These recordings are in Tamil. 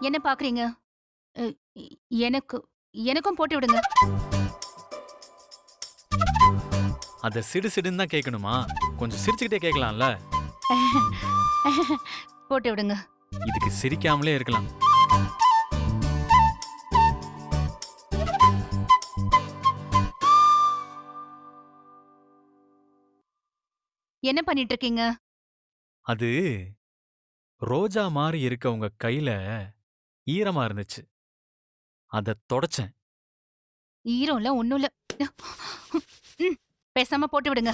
என்ன பாக்குறீங்க? அ, எனக்கு எனக்கும் போட்டு விடுங்க. அத சிடு சிடுன்னு தான் கேட்கணுமா? கொஞ்சம் சிரிச்சுக்கிட்டே கேட்கலாம்ல. போட்டு விடுங்க. இதுக்கு சிரிக்காமலே இருக்கலாம். என்ன பண்ணிட்டு இருக்கீங்க? அது ரோஜா மாதிரி இருக்க உங்க கையில ஈரமா இருந்துச்சு. அத தொடச்சேன். ஈரம் இல்ல, ஒண்ணும் இல்ல. ம், பேசாம போட்டு விடுங்க.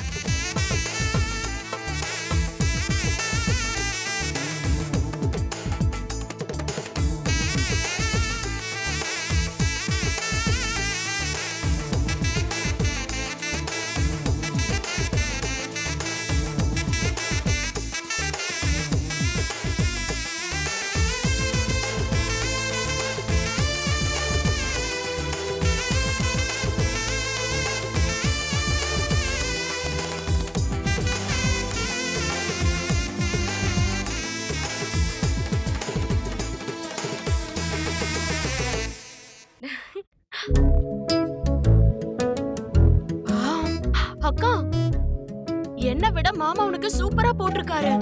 அக்கா, என்ன விட மாமா உனக்கு சூப்பரா போட்டிருக்காரு.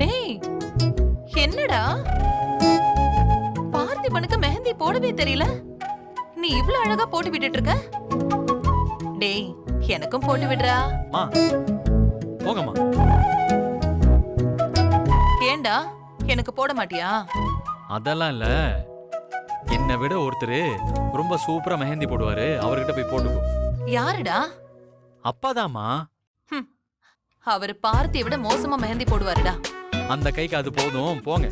டேய், என்னடா பார்த்திபனுக்கு மெஹந்தி போடவே தெரியல, நீ இவ்ளோ அழகா போட்டு விட்டுட்டு இருக்க. டேய், எனக்கும் போட்டு விடுறா. மா போங்கம்மா. ஏண்டா எனக்கு போட மாட்டியா? அதெல்லாம் இல்ல. என்னை விட ஒருத்தர் ரொம்ப சூப்பரா மெஹந்தி போடுவாரு. அவர்கிட்ட போய் போட்டுக்கோ. யாருடா? அப்பாதாம்மா. அவர் பார்த்தியை விட மோசமா மெஹந்தி போடுவாருடா. அந்த கைக்கு அது போதும், போங்க.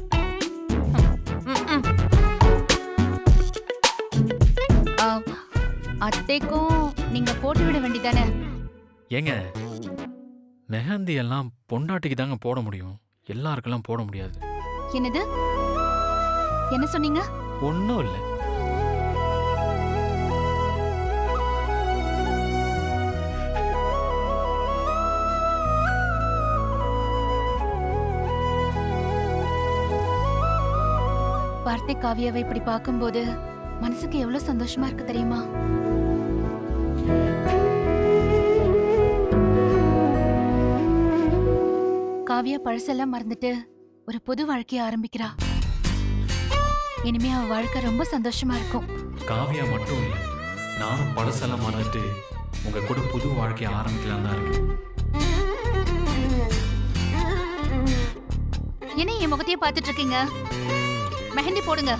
ம்ம். அத்தைக்கும் நீங்க போட்டு விட வேண்டியதானே? ஏங்க, மெஹந்தி எல்லாம் பொண்டாட்டிக்கு தாங்க போட முடியும், எல்லாருக்கெல்லாம் போட முடியாது. என்னது? என்ன சொன்னீங்க? ஒன்னும் இல்ல. வார்த்தை காவியாவை இப்படி பார்க்கும்போது மனசுக்கு எவ்வளவு சந்தோஷமா இருக்கு தெரியுமா? காவியா பழசெல்லாம் மறந்துட்டு ஒரு புது வாழ்க்கைய ஆரம்பிக்கிறா. இனிமே அவ வாழ்க்கை ரொம்ப சந்தோஷமா இருக்கும். காவியா மட்டும் இல்ல, நானும் பழசெல்லாம் மறந்துட்டு உங்க கூட புது வாழ்க்கையை ஆரம்பிக்கலாம் தான் இருக்கேன். என்ன என் முகத்தையே பார்த்துட்டு இருக்கீங்க? மெஹந்தி போடுங்க.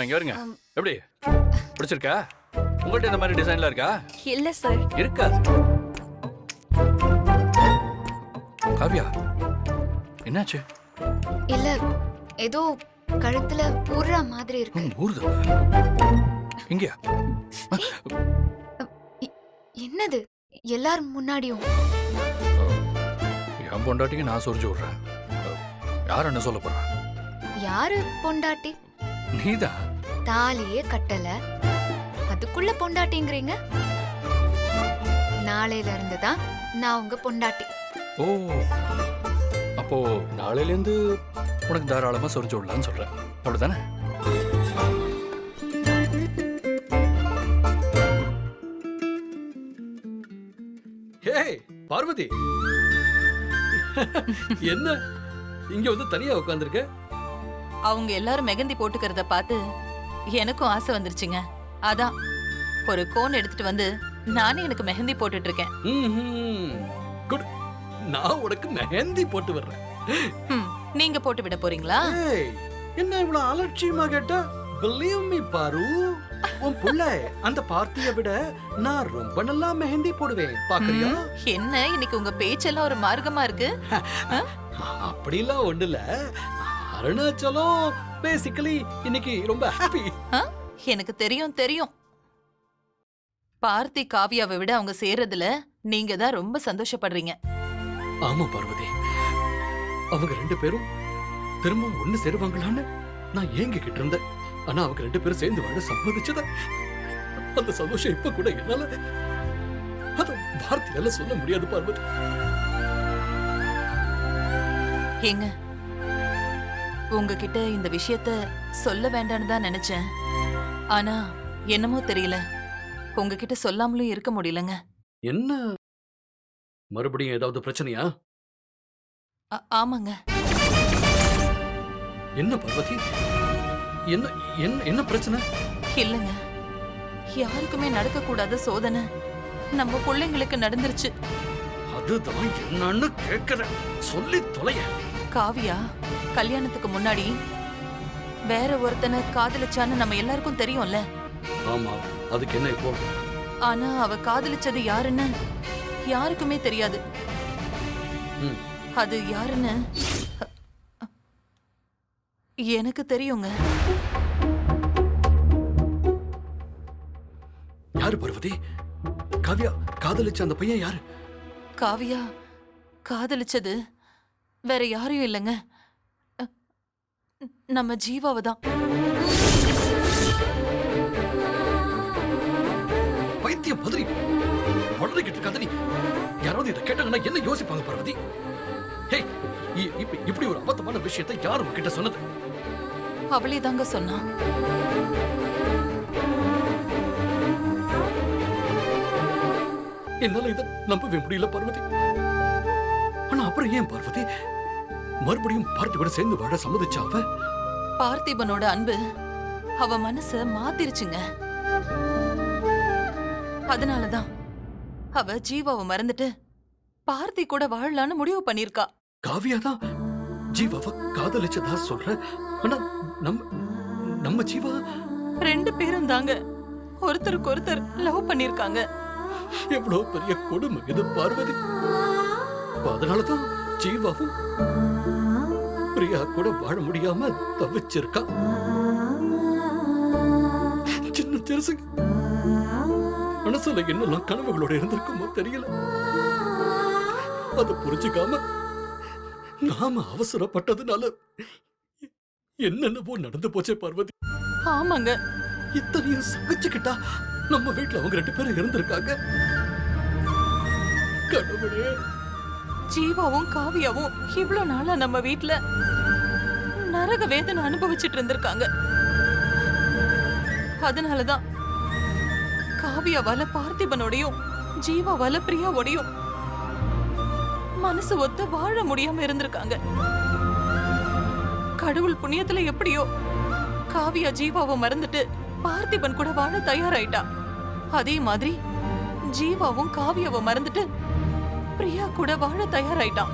இங்க வருங்க. எப்படி பிடிச்சிருக்கா? உங்கள்ட்ட இந்த மாதிரி டிசைன்ல இருக்கா? இல்ல சார். இருக்காது. காவியா, என்னாச்சு? இல்ல, ஏதோ கழுத்துல ஊர்ற மாதிரி இருக்கு. ஊருது. இங்கயா? என்னது? எல்லாரும் முன்னாடியும் என் பொண்டாட்டிக்கு நான் சொரிஞ்சு விடுறேன். யார் என்ன சொல்ல போறா? யாரு பொண்டாட்டி? நீதான். தாலியே கட்டல, அதுக்குள்ள பொண்டாட்டிங்கிறீங்க? நாளையில இருந்து தான் நான் உங்க பொண்டாட்டி. ஓ, அப்போ நாளையில இருந்து உனக்கு தாராளமா சொரிஞ்சு விடலாம்னு சொல்றேன், அப்படிதானே? ஏய் பார்வதி, என்ன இங்க வந்து தனியா உட்கார்ந்திருக்க? அவங்க எல்லாரும் மெஹந்தி போட்டுக்கிறத பார்த்து எனக்கும் ஆசை வந்துருச்சுங்க. அதான் ஒரு கோன் எடுத்துட்டு வந்து நானே எனக்கு மெஹந்தி போட்டுட்டு இருக்கேன். குட், நான் உனக்கு மெஹந்தி போட்டு வர்றேன். நீங்க போட்டு விட போறீங்களா? ஏய், என்ன இவ்வளவு அலட்சியமா கேட்டா? believe me பாரு, உன் புள்ள அந்த பார்த்தியை விட நான் ரொம்ப நல்லா மெஹந்தி போடுவேன். பாக்குறியா? என்ன இன்னைக்கு உங்க பேச்செல்லாம் ஒரு மார்க்கமா இருக்கு? அப்படிலாம் ஒண்ணு இல்ல. அருணாச்சலம் பேசிக்கலி இன்னைக்கு ரொம்ப ஹாப்பி. எனக்கு தெரியும் தெரியும். பார்த்தி காவியாவை விட அவங்க சேர்றதுல நீங்க தான் ரொம்ப சந்தோஷப்படுறீங்க. ஆமா பார்வதி, அவங்க ரெண்டு பேரும் திரும்ப ஒண்ணு சேருவாங்களான்னு நான் ஏங்கிக்கிட்டு இருந்தேன். ஆனா அவங்க ரெண்டு பேரும் சேர்ந்து வாழ சம்மதிச்சத அந்த சந்தோஷம் இப்ப கூட என்னால அத வார்த்தையால சொல்ல முடியாது பார்வதி. ஏங்க, உங்ககிட்ட இந்த விஷயத்த சொல்ல வேண்டாம்னு தான் நினைச்சேன். ஆனா என்னமோ தெரியல, உங்ககிட்ட சொல்லாமலும் இருக்க முடியலங்க. என்ன மறுபடியும் ஏதாவது பிரச்சனையா? ஆமாங்க. என்ன பார்வதி, என்ன என்ன என்ன பிரச்சனை? இல்லங்க, யாருக்குமே நடக்க கூடாத சோதனை நம்ம பிள்ளைங்களுக்கு நடந்துருச்சு. அதுதான் என்னன்னு கேக்குறேன், சொல்லி தொலைய. காவியா கல்யாணத்துக்கு முன்னாடி வேற ஒருத்தனை காதலிச்சான்னு நம்ம எல்லாருக்கும் தெரியும்ல. ஆமா, அதுக்கு என்ன இப்போ? ஆனா அவ காதலிச்சது யாருன்னு யாருக்குமே தெரியாது. ம். அது யாருன்னு எனக்கு தெரியுங்க. யாரு பார்வதி? காவியா காதலிச்ச அந்த பையன் யாரு? காவியா காதலிச்சது வேற யாரையும் இல்லைங்க, நம்ம ஜீவாவை தான். பைத்தியம் பதறி வளர்ந்துகிட்டு இருக்காத நீ. யாராவது இதை கேட்டாங்கன்னா என்ன யோசிப்பாங்க பார்வதி? ஹே, இப்படி ஒரு அபத்தமான விஷயத்தை யார் உங்ககிட்ட சொன்னது? அவளே தாங்க சொன்னா. என்னால இதை நம்பவே முடியல பார்வதி. ஆனா அப்புறம் ஏன் பார்வதி மறுபடியும் பார்த்தியோட சேர்ந்து வாழ சம்மதிச்சா அவ? பார்த்திபனோட அன்பு அவ மனச மாத்திருச்சுங்க. அதனாலதான் அவ ஜீவாவை மறந்துட்டு பார்த்தி கூட வாழலான்னு முடிவு பண்ணிருக்கா. காவியா தான் ஜீவாவை காதலிச்சதா சொல்ற. ஆனா நம்ம ஜீவா ரெண்டு பேரும் தாங்க ஒருத்தருக்கு ஒருத்தர் லவ் பண்ணிருக்காங்க. எவ்வளவு பெரிய கொடுமை இது பார்வதி. அதனாலதான் ஜீவாவும் பிரியா கூட வாழ முடியாம தவிச்சிருக்கா. சின்ன சிறுசுங்க மனசுல என்னெல்லாம் கனவுகளோட இருந்திருக்குமோ தெரியல. அதை புரிஞ்சுக்காம நாம அவசரப்பட்டதுனால என்னென்னவோ நடந்து போச்சே பார்வதி. ஆமாங்க, இத்தனையும் சகிச்சுக்கிட்டா நம்ம வீட்டுல அவங்க ரெண்டு பேரும் இருந்திருக்காங்க. கடவுளே, ஜீவாவும் காவியாவும் இவ்ளோ நாளா நம்ம வீட்ல நரக வேதனை அனுபவிச்சுட்டு இருந்திருக்காங்க. அதனாலதான் காவியாவால பார்த்திபனோடையும் ஜீவாவால பிரியாவோடையும் மனசு ஒத்த வாழ முடியாம இருந்திருக்காங்க. கடவுள் புண்ணியத்துல எப்படியோ காவியா ஜீவாவை மறந்துட்டு பார்த்திபன் கூட வாழ தயாராயிட்டா. அதே மாதிரி ஜீவாவும் காவியாவை மறந்துட்டு பிரியா கூட வாழ தயாராயிட்டான்.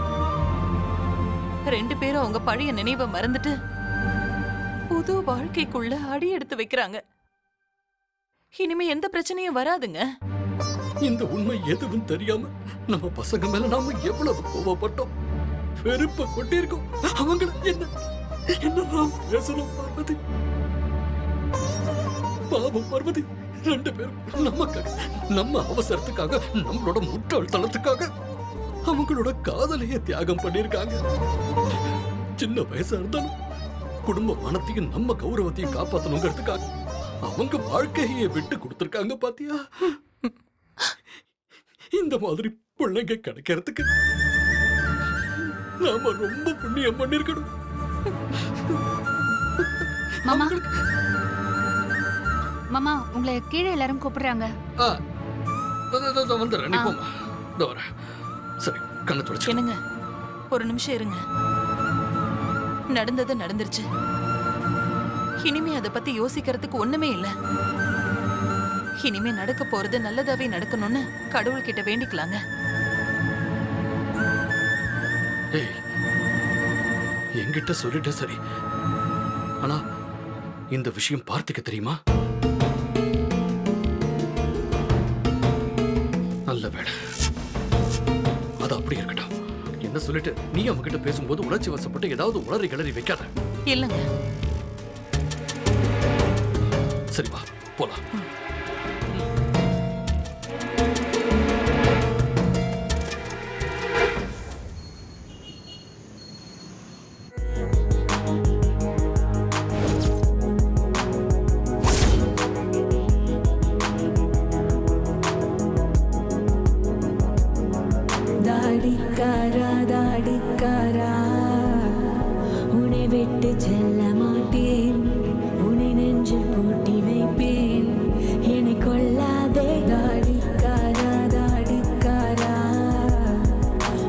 ரெண்டு பேரும் அவங்க பழைய நினைவை மறந்துட்டு புது வாழ்க்கைக்குள்ள அடி எடுத்து வைக்கிறாங்க. இனிமே எந்த பிரச்சனையும் வராதுங்க. இந்த உண்மை எதுவும் தெரியாம நம்ம பசங்க மேல நாம எவ்வளவு கோவப்பட்டோம், வெறுப்ப கொட்டிருக்கோம். அவங்கள என்ன பேசணும் பார்வதி? பாவம் பார்வதி, ரெண்டு பேரும் நமக்காக, நம்ம அவசரத்துக்காக, நம்மளோட முட்டாள்தனத்துக்காக அவங்களோட காதலையே தியாகம் பண்ணிருக்காங்க. சின்ன வயசா இருந்தாலும் குடும்ப மனத்தையும் நம்ம கௌரவத்தையும் காப்பாத்தணுங்கிறதுக்காக அவங்க வாழ்க்கையை விட்டு கொடுத்திருக்காங்க. பாத்தியா, இந்த மாதிரி பிள்ளைங்க கிடைக்கிறதுக்கு நாம ரொம்ப புண்ணியம் பண்ணிருக்கணும். மாமா மாமா உங்களை கீழே எல்லாரும் கூப்பிடுறாங்க. வந்துடுறேன், நீ போமா. இதோ வரேன். சரி, கண்ணை தொடச்சு. என்னங்க, ஒரு நிமிஷம் இருங்க. நடந்தது நடந்துருச்சு. இனிமே அதை பத்தி யோசிக்கிறதுக்கு ஒண்ணுமே இல்ல. இனிமே நடக்க போறது நல்லதாவே நடக்கணும்னு கடவுள்கிட்ட வேண்டிக்கலாங்க. என்கிட்ட சொல்லிட்ட சரி, ஆனா இந்த விஷயம் பார்த்திக்கு தெரியுமா? நல்ல வேளை. அது அப்படி இருக்கட்டும். என்ன சொல்லிட்டு நீ அவங்கிட்ட பேசும்போது உணர்ச்சி வசப்பட்டு ஏதாவது உளறி கிளறி வைக்காத. இல்லங்க. சரி வா போலாம். தாடிக்காரா தாடிக்காரா உன்னை விட்டு செல்ல மாட்டேன், உன்னை நெஞ்சில் பூட்டி வைப்பேன், என்னை கொல்லாதே. தாடிக்காரா தாடிக்காரா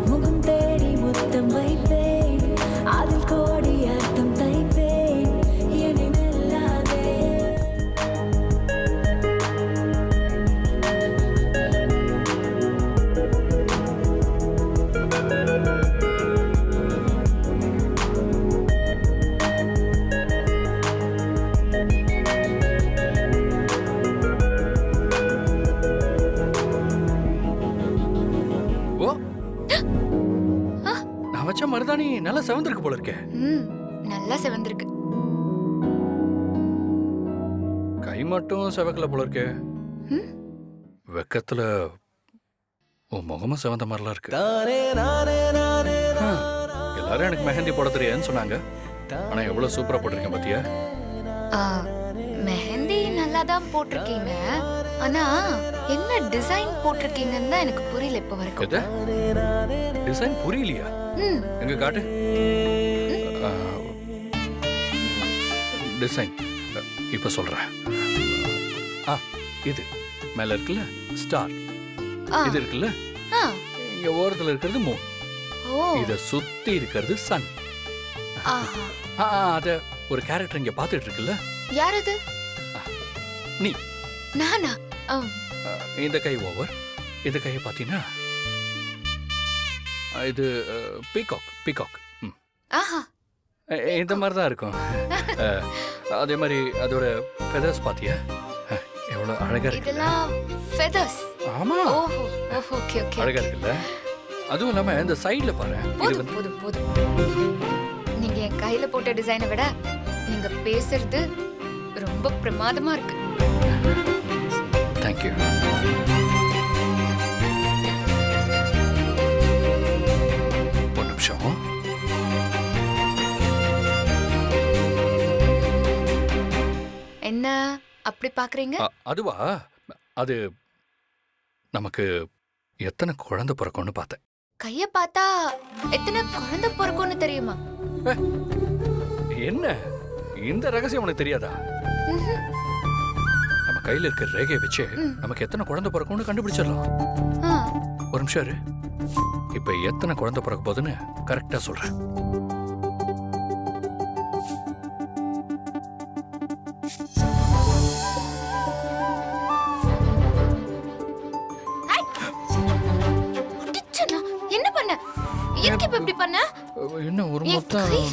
முகம் தேடி முத்தம் வைப்பேன், அதில் கோடி அர்த்தம் தைப்பேன், என்னை மெல்லாதே. ஓ, நான் வச்ச மருதாணி நல்லா செவந்திருக்கு போல இருக்கே. நல்லா செவந்திருக்கு. கை மட்டும் செவக்கல போல இருக்கே. ம். வெக்கத்துல உன் முகமும் செவந்த மாதிரிலாம் இருக்கு. எல்லாரும் எனக்கு மெஹந்தி போட தெரியாதுன்னு சொன்னாங்க. ஆனா எவ்வளவு சூப்பரா போட்டிருக்கேன் பாத்தியா? ஆ, மெஹந்தி நல்லா தான் போட்டிருக்கீங்க. ஆனா என்ன டிசைன் போட்டிருக்கீங்கன்னு தான் எனக்கு புரியல இப்ப வரைக்கும். எது? டிசைன் புரியலையா? ம், எங்க காட்டு. டிசைன் இப்ப சொல்றேன். இது மேல இருக்குல்ல ஸ்டார், ஆ, இது இருக்குல்ல ஆ, இங்க ஓரத்துல இருக்கிறது மூன், ஓ, இத சுத்தி இருக்கிறது சன். ஆஹா. அத ஒரு கேரக்டர் இங்க பாத்துட்டு இருக்குல்ல, யார் அது? நீ. நானா? இந்த கை ஓவர், இந்த கையை பாத்தீங்கன்னா இது பீகாக். பீகாக் ஆஹா. இந்த மாதிரி தான் இருக்கும். அதே மாதிரி அதோட ஃபெதர்ஸ் பாத்தியா? எவ்வளவு அழகா இருக்குல்ல? இதெல்லாம் ஃபெதர்ஸ். ஆமா, ஓஹோ, ஓகே ஓகே. அழகா இருக்குல்ல? அதுவும் இல்லாம இந்த சைடுல பாரு, இது போதும் வந்து போதும் போதும். நீங்க என் கையில போட்ட டிசைனை விட நீங்க பேசுறது ரொம்ப பிரமாதமா இருக்கு. தேங்க்யூ. ஒரு நிமிஷம். என்ன அப்படி பாக்குறீங்க? அதுவா, அது நமக்கு எத்தனை குழந்தை பிறக்கும்னு பார்த்தேன். கைய பார்த்தா எத்தனை குழந்தை பிறக்கும்னு தெரியுமா? என்ன இந்த ரகசியம் உனக்கு தெரியாதா? ம்ஹும். நம்ம கையில இருக்கிற ரேகையை வச்சு ம். நமக்கு எத்தனை குழந்தை பிறக்கும்னு கண்டுபிடிச்சிடலாம். ஆ, ஒரு நிமிஷம் இரு. இப்ப எத்தனை குழந்தை பிறக்க போகுதுன்னு கரெக்டா சொல்றேன். அடிச்சனா? என்ன பண்ண? எதுக்கு இப்ப இப்படி பண்ண? என்ன ஒரு என் மொத்தம் கை.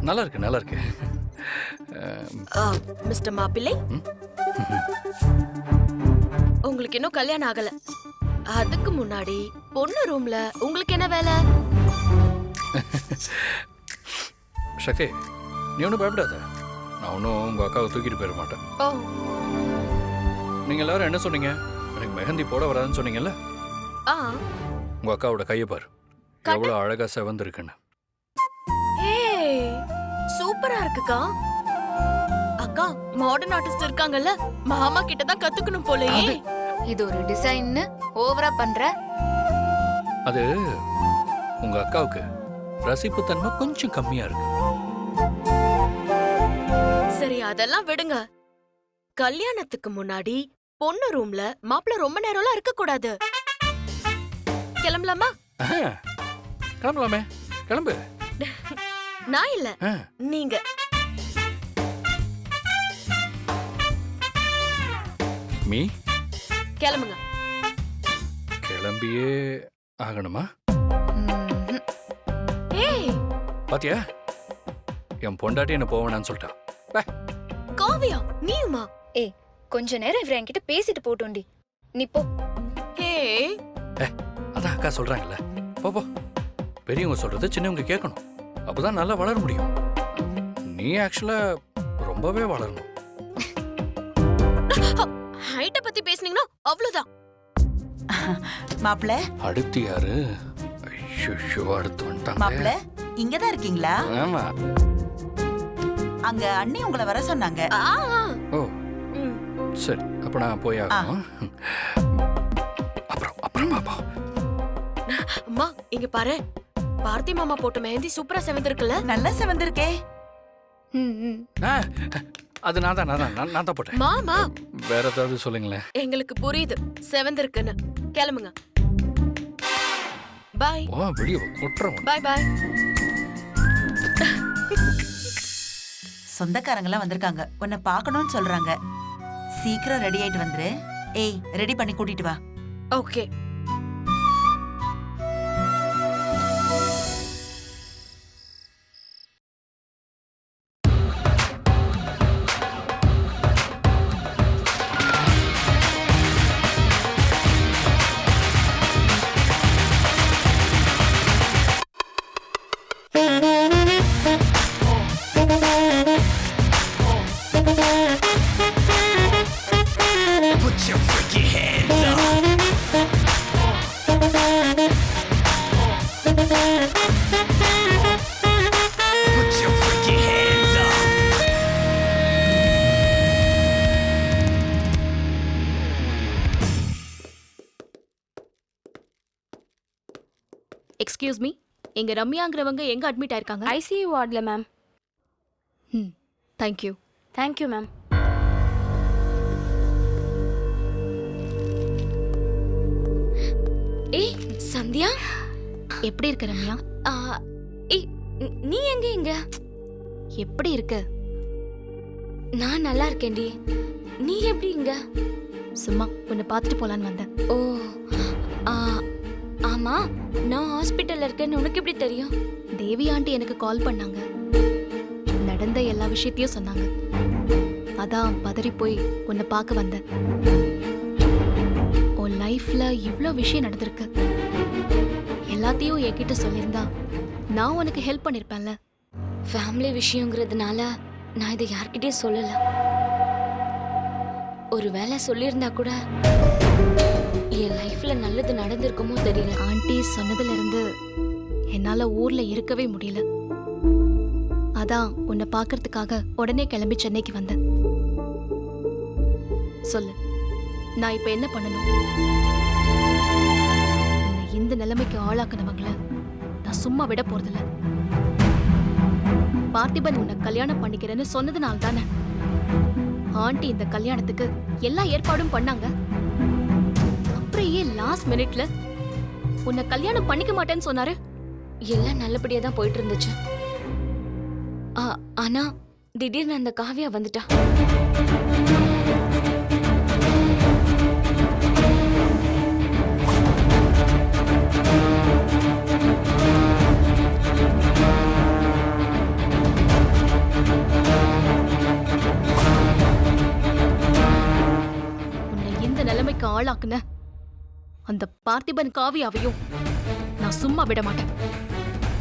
நல்லா இருக்கு, நல்லா இருக்கு. மிஸ்டர் மாப்பிள்ளை, ம்? உங்களுக்கு இன்னும் கல்யாணம் ஆகல. அதுக்கு முன்னாடி பொண்ணு ரூம்ல உங்களுக்கு என்ன வேலை? சக்தி, நீ ஒன்றும் பயப்படாத. நான் ஒன்றும் உங்க அக்காவை தூக்கிட்டு போயிட மாட்டேன். ஓ, நீங்க எல்லாரும் என்ன சொன்னீங்க? எனக்கு மெஹந்தி போட வராதுன்னு சொன்னீங்கல்ல? ஆ, உங்க அக்காவோட கையை பாரு, காட்டு. எவ்வளவு அழகா செவந்திருக்குன்னு. ஏய், சூப்பரா இருக்குக்கா. அக்கா, மாடர்ன் ஆர்டிஸ்ட் இருக்காங்கல்ல, மாமா கிட்ட தான் கத்துக்கணும் போலயே. இது ஒரு டிசைன்னு ஓவரா பண்ற. அது உங்க அக்காவுக்கு ரசிப்புத்தன்மை கொஞ்சம் கம்மியா இருக்கு. சரி, அதெல்லாம் விடுங்க. கல்யாணத்துக்கு முன்னாடி பொண்ணு ரூம்ல மாப்பிள்ள ரொம்ப நேரம்லாம் இருக்க கூடாது. கிளம்பலாமா? கிளம்பலாமே, கிளம்பு. நான் இல்ல, ஆ, நீங்க. மீ கிளம்புங்க. கிளம்பியே ஆகணுமா? ம்ஹும். ஏய், பாத்தியா, என் பொண்டாட்டி என்ன போவேனான்னு சொல்லிட்டான். காவியா நீயுமா? ஏய் கொஞ்ச நேரம் இவர் என்கிட்ட பேசிட்டு போட்டோண்டி. நீ போ. ஹே அதான் அக்கா சொல்றாங்கல்ல, போ போ. பெரியவங்க சொல்றது சின்னவங்க கேட்கணும், அப்பதான் நல்லா வளர முடியும். நீ ஆக்சுவலா ரொம்பவே வளரணும். ஹைட்ட பத்தி பேசுனீங்கன்னா அவ்வளவுதான். மாப்ள அடுத்து யாரு? ஐயோ, அடுத்து வந்துட்டாங்க. மாப்ள இங்கதான் இருக்கீங்களா? ஆமா. அங்க அண்ணி உங்களை வர சொன்னாங்க. ஓ ம். சரி, அப்ப நான் போய் ஆகணும். அப்புறம் பாப்பா. அம்மா இங்க பாரு, பார்த்தி மாமா போட்ட மெஹந்தி சூப்பரா செவந்திருக்குல்ல? நல்லா செவந்திருக்கே. அது நான் தான் போட்டேன். மாமா வேற ஏதாவது சொல்லுங்களேன். எங்களுக்கு புரியுது செவந்திருக்குன்னு. கிளம்புங்க. பாய். வா வெளியே கொட்டுறோம். பாய் பாய். சொந்தக்காரங்களாம் வந்திருக்காங்க, உன்னை பார்க்கணும்னு சொல்றாங்க. சீக்கிரம் ரெடி ஆயிட்டு வந்துரு. ஏய் ரெடி பண்ணி கூட்டிட்டு வா. ஓகே. எக்ஸ்கியூஸ் மீ, எங்க ரம்யாங்கிறவங்க எங்க அட்மிட் ஆயிருக்காங்க? ஐசியூ வார்ட்ல மேம். தேங்க்யூ. Thank you ma'am. ஏய் சந்தியா, எப்படி இருக்க ரம்யா? ஏய் நீ எங்க இங்க? எப்படி இருக்க? நான் நல்லா இருக்கேன்டி. நீ எப்படி இங்க? சும்மா உன்னை பார்த்துட்டு போலான்னு வந்தேன். ஓ ஆமா, நான் ஹாஸ்பிட்டல்ல இருக்கேன்னு உனக்கு எப்படி தெரியும்? தேவி ஆண்டி எனக்கு கால் பண்ணாங்க, நடந்த எல்லா விஷயத்தையும் சொன்னாங்க. அதான் பதறி போய் உன்னை பார்க்க வந்தேன். உன் லைஃப்ல இவ்ளோ விஷயம் நடந்திருக்கு, எல்லாத்தையும் என்கிட்ட சொல்லியிருந்தா நான் உனக்கு ஹெல்ப் பண்ணிருப்பேன்ல. ஃபேமிலி விஷயங்கிறதுனால நான் இதை யார்கிட்டயும் சொல்லல. ஒருவேளை சொல்லியிருந்தா கூட என் லைஃப்ல நல்லது நடந்திருக்குமோ தெரியல. ஆண்டி சொன்னதுல இருந்து என்னால ஊர்ல இருக்கவே முடியல. அதான் உன்னை பார்க்கறதுக்காக உடனே கிளம்பி சென்னைக்கு வந்தேன். சொல்லு, நான் இப்ப என்ன பண்ணணும்? உன்னை இந்த நிலைமைக்கு ஆளாக்குனவங்கள நான் சும்மா விட போறதில்ல. பார்த்திபன் உன்னை கல்யாணம் பண்ணிக்கிறேன்னு சொன்னதுனால தானே ஆண்டி இந்த கல்யாணத்துக்கு எல்லா ஏற்பாடும் பண்ணாங்க. அப்புறம் ஏன் லாஸ்ட் மினிட்ல உன்னை கல்யாணம் பண்ணிக்க மாட்டேன்னு சொன்னாரு? எல்லாம் நல்லபடியா தான் போயிட்டு இருந்துச்சு. ஆனா திடீர்னு அந்த காவியா வந்துட்டா. உன்னை இந்த நிலைமைக்கு ஆளாக்குன அந்த பார்த்திபன் காவியாவையும் நான் சும்மா விட மாட்டேன்.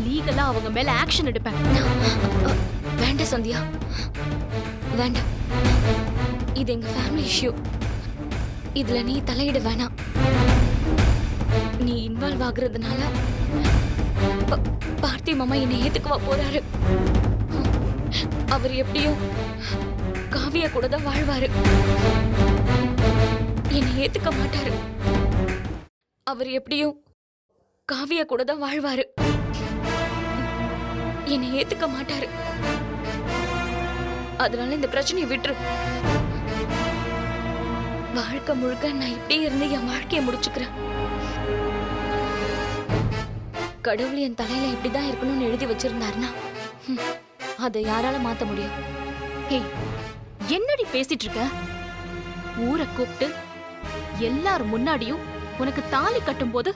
லீகலா அவங்க மேல ஆக்ஷன் எடுப்பேன். வேண்டாம் சந்தியா, வேண்டாம். இது எங்க ஃபேமிலி இஷ்யூ. இதுல நீ தலையிட வேணாம். நீ இன்வால்வ் ஆகுறதுனால பார்த்தி மாமா என்னை ஏத்துக்குவா போறாரு. அவர் எப்படியும் காவியா கூட தான் வாழ்வாரு. என்னை ஏத்துக்க மாட்டாரு. அவர் எப்படியும் காவியா கூட தான் வாழ்வாரு. என்னை ஏத்துக்க மாட்டாரு. அதனால இந்த பிரச்சனையை விட்டுரு. வாழ்க்கை முழுக்க நான் இப்படியே இருந்து என் வாழ்க்கையை முடிச்சுக்கிறேன். கடவுள் என் தலையில இப்படிதான் இருக்கணும்னு எழுதி வச்சிருந்தாருன்னா அதை யாரால மாத்த முடியும்? ஹேய், என்னடி பேசிட்டு இருக்க? ஊரை கூப்பிட்டு எல்லாரும் முன்னாடியும் உனக்கு தாலி கட்டும் போது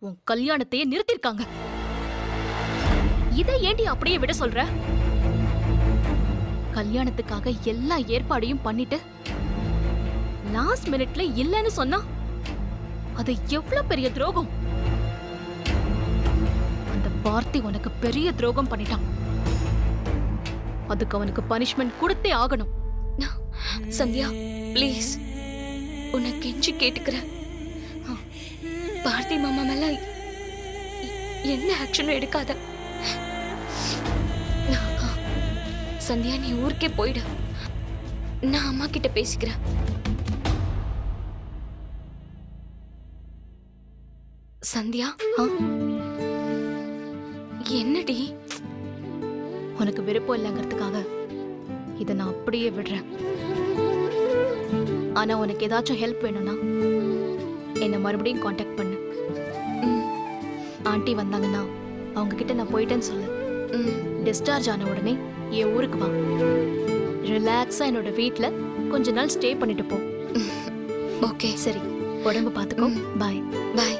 உன் கல்யாணத்தையே நிறுத்திருக்காங்க. இதை ஏண்டி அப்படியே விட சொல்ற? கல்யாணத்துக்காக எல்லா ஏற்பாடையும் பண்ணிட்டு லாஸ்ட் மினிட்ல இல்லன்னு சொன்னா அது எவ்வளவு பெரிய துரோகம். அந்த பார்த்தி உனக்கு பெரிய துரோகம் பண்ணிட்டான். அதுக்கு அவனுக்கு பனிஷ்மெண்ட் கொடுத்தே ஆகணும். சந்தியா ப்ளீஸ் உன்னை கெஞ்சி கேட்டுக்கிறேன். பார்த்தி மாமா மேல என்ன ஆக்ஷனும் எடுக்காத. சந்தியா நீ ஊருக்கே போயிடு. நான் அம்மா கிட்ட பேசிக்கிறேன். சந்தியா என்னடி? உனக்கு விருப்பம் இல்லைங்கிறதுக்காக இதை நான் அப்படியே விடுறேன். ஆனா உனக்கு ஏதாச்சும் ஹெல்ப் வேணும்னா என்னை மறுபடியும் காண்டாக்ட் பண்ணு. ஆண்டி வந்தாங்கன்னா அவங்க கிட்ட நான் போயிட்டேன்னு சொல்லு. டிஸ்சார்ஜ் ஆன உடனே என் ஊருக்கு வா. ரிலாக்ஸா என்னோட வீட்ல கொஞ்ச நாள் ஸ்டே பண்ணிட்டு போ. ஓகே சரி, உடம்பு பார்த்துக்கோ. பாய். பாய்.